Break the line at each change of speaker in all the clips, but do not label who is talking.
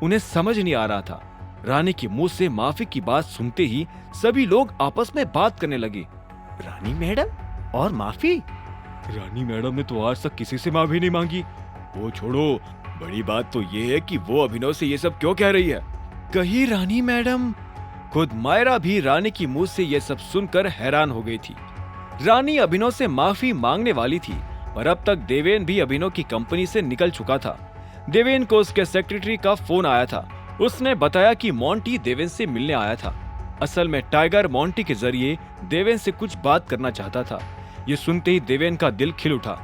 उन्हें समझ नहीं आ रहा था। रानी के मुंह से माफी की बात सुनते ही सभी लोग आपस में बात करने लगे। रानी मैडम और माफी? रानी मैडम ने तो आज तक किसी से माफी नहीं मांगी। वो छोड़ो, बड़ी बात तो ये है कि वो अभिनव से ये सब क्यों कह रही है। कहीं रानी मैडम? खुद मायरा भी रानी की मुंह से ये सब सुनकर हैरान हो गई थी। रानी अभिनव से माफी मांगने वाली थी, पर अब तक देवेन भी अभिनव की कंपनी से निकल चुका था। देवेन को उसके सेक्रेटरी का फोन आया था। उसने बताया कि मोंटी देवेन से मिलने आया था। असल में टाइगर मोंटी के जरिए देवेन से कुछ बात करना चाहता था। ये सुनते ही देवेन का दिल खिल उठा।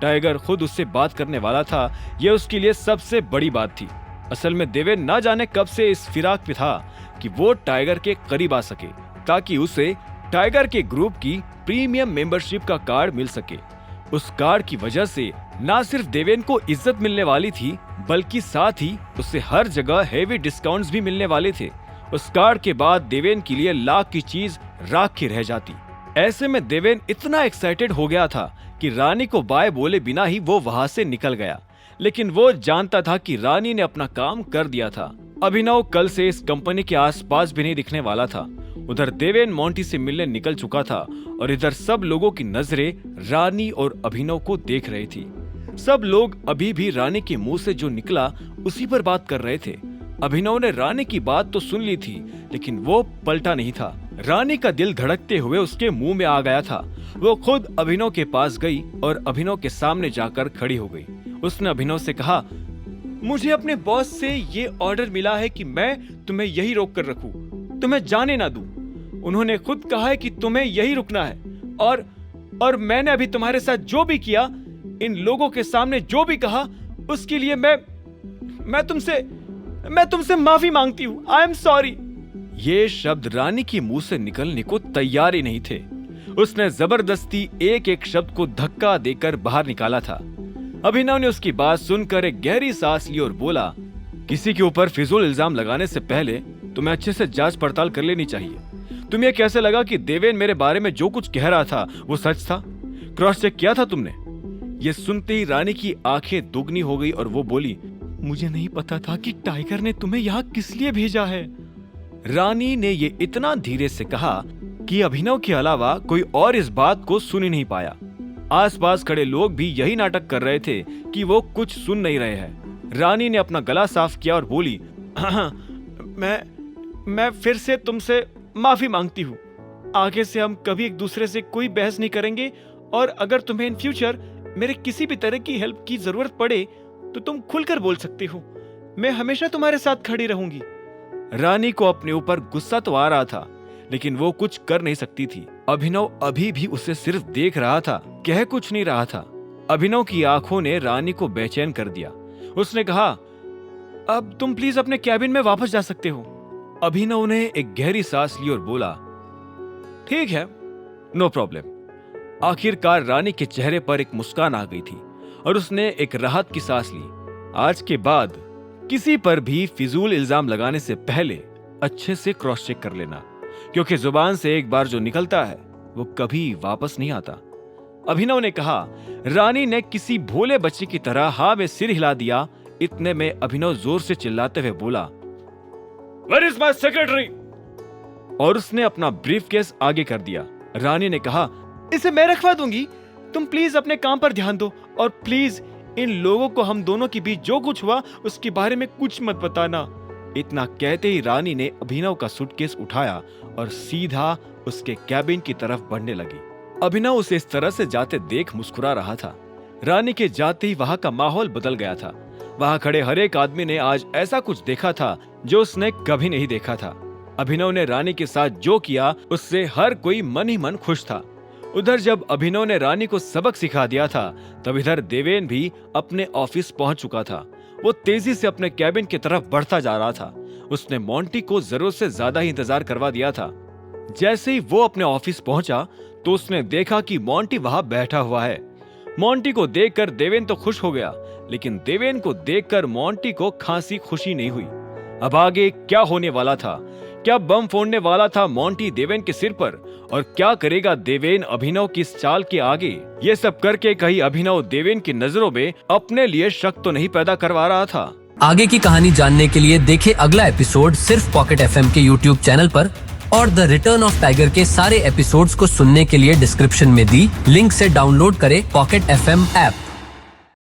टाइगर खुद उससे बात करने वाला था, यह उसके लिए सबसे बड़ी बात थी। असल में देवेन न जाने कब से इस फिराक में था कि वो टाइगर के करीब आ सके, ताकि उसे टाइगर के ग्रुप की प्रीमियम मेंबरशिप का कार्ड मिल सके। उस कार्ड की वजह से न सिर्फ देवेन को इज्जत मिलने वाली थी, बल्कि साथ ही उससे हर जगह हेवी डिस्काउंट्स भी मिलने वाले थे। उस कार्ड के बाद देवेन के लिए लाख की चीज राख की रह जाती। ऐसे में देवेन इतना एक्साइटेड हो गया था कि रानी को बाय बोले बिना ही वो वहां से निकल गया। लेकिन वो जानता था कि रानी ने अपना काम कर दिया था। अभिनव कल से इस कंपनी के आसपास भी नहीं दिखने वाला था। उधर देवेन मोंटी से मिलने निकल चुका था और इधर सब लोगों की नजरें रानी और अभिनव को देख रही थी। सब लोग अभी भी रानी के मुंह से जो निकला उसी पर बात कर रहे थे। अभिनव ने रानी की बात तो सुन ली थी, लेकिन वो पलटा नहीं था। रानी का दिल धड़कते हुए उसके मुंह में आ गया था। वो खुद अभिनव के पास गई और अभिनव के सामने जाकर खड़ी हो गई। उसने अभिनव से कहा, मुझे अपने बॉस से ये ऑर्डर मिला है कि मैं तुम्हें यही रोक कर रखूं, तुम्हें जाने ना दूं। उन्होंने खुद कहा है कि तुम्हें यही रुकना है, और मैंने अभी तुम्हारे साथ जो भी किया, इन लोगों के सामने जो भी कहा, उसके लिए मैं तुमसे माफी मांगती हूँ। I am sorry. ये शब्द रानी की मुंह से निकलने को तैयार ही नहीं थे। उसने जबरदस्ती एक एक शब्द को धक्का देकर बाहर निकाला था। अभिनव ने उसकी बात सुनकर एक गहरी सांस ली और बोला, किसी के ऊपर फिजूल इल्जाम लगाने से पहले तुम्हें अच्छे से जांच पड़ताल कर लेनी चाहिए। तुम्हें कैसे लगा कि देवेन मेरे बारे में जो कुछ कह रहा था वो सच था? क्रॉस चेक किया था तुमने? ये सुनते ही रानी की आंखें दुगनी हो गई और वो बोली, मुझे नहीं पता था कि टाइगर ने तुम्हें यहाँ किस लिए भेजा है। रानी ने ये इतना धीरे से कहा कि अभिनव के अलावा कोई और इस बात को सुन ही नहीं पाया। आसपास खड़े लोग भी यही नाटक कर रहे थे कि वो कुछ सुन नहीं रहे हैं। रानी ने अपना गला साफ किया और बोली, मैं फिर से तुमसे माफी मांगती हूँ। आगे से हम कभी एक दूसरे से कोई बहस नहीं करेंगे, और अगर तुम्हें इन फ्यूचर मेरे किसी भी तरह की हेल्प की जरूरत पड़े तो तुम खुलकर बोल सकते हो। मैं हमेशा तुम्हारे साथ खड़ी रहूंगी। रानी को अपने ऊपर गुस्सा तो आ रहा था, लेकिन वो कुछ कर नहीं सकती थी। अभिनव अभी भी उसे सिर्फ देख रहा था, कह कुछ नहीं रहा था। अभिनव की आंखों ने रानी को बेचैन कर दिया। उसने कहा, अब तुम प्लीज अपने कैबिन में वापस जा सकते हो। अभिनव ने एक गहरी सांस ली और बोला, ठीक है, नो प्रॉब्लम। आखिरकार रानी के चेहरे पर एक मुस्कान आ गई थी और उसने एक राहत की सांस ली। आज के बाद किसी पर भी फिजूल इल्जाम लगाने से पहले अच्छे से क्रॉस चेक कर लेना, क्योंकि जुबान से एक बार जो निकलता है वो कभी वापस नहीं आता। अभिनव ने कहा। रानी ने किसी भोले बच्चे की तरह हाँ में सिर हिला दिया। इतने में अभिनव जोर से चिल्लाते हुए बोला, Where is my secretary? और उसने अपना ब्रीफकेस आगे कर दिया। रानी ने कहा, इसे मैं रखवा दूंगी, तुम प्लीज अपने काम पर ध्यान दो, और प्लीज इन लोगों को हम दोनों के बीच जो कुछ हुआ उसके बारे में कुछ मत बताना। इतना कहते ही रानी ने अभिनव का सूटकेस उठाया और सीधा उसके कैबिन की तरफ बढ़ने लगी। अभिनव उसे इस तरह से जाते देख मुस्कुरा रहा था। रानी के जाते ही वहां का माहौल बदल गया था। वहां खड़े हर एक आदमी ने आज ऐसा कुछ देखा था जो उसने कभी नहीं देखा था। अभिनव ने रानी के साथ जो किया उससे हर कोई मन ही मन खुश था। उधर जब अभिनव ने रानी को सबक सिखा दिया था, तब इधर देवेन भी अपने ऑफिस पहुंच चुका था। वो तेजी से अपने कैबिन की तरफ बढ़ता जा रहा था। उसने मोंटी को जरूरत से ज्यादा ही इंतजार करवा दिया था। जैसे ही वो अपने ऑफिस पहुंचा तो उसने देखा कि मोंटी वहां बैठा हुआ है। मोंटी को देखकर देवेन तो खुश हो गया, लेकिन देवेन को देखकर मोंटी को खासी खुशी नहीं हुई। अब आगे क्या होने वाला था? क्या बम फोड़ने वाला था मोंटी देवेन के सिर पर? और क्या करेगा देवेन अभिनव की इस चाल के आगे? ये सब करके कहीं अभिनव देवेन की नजरों में अपने लिए शक तो नहीं पैदा करवा रहा था?
आगे की कहानी जानने के लिए देखें अगला एपिसोड सिर्फ पॉकेट एफएम के यूट्यूब चैनल पर और द रिटर्न ऑफ टाइगर के सारे एपिसोड्स को सुनने के लिए डिस्क्रिप्शन में दी लिंक से डाउनलोड करें पॉकेट एफएम ऐप।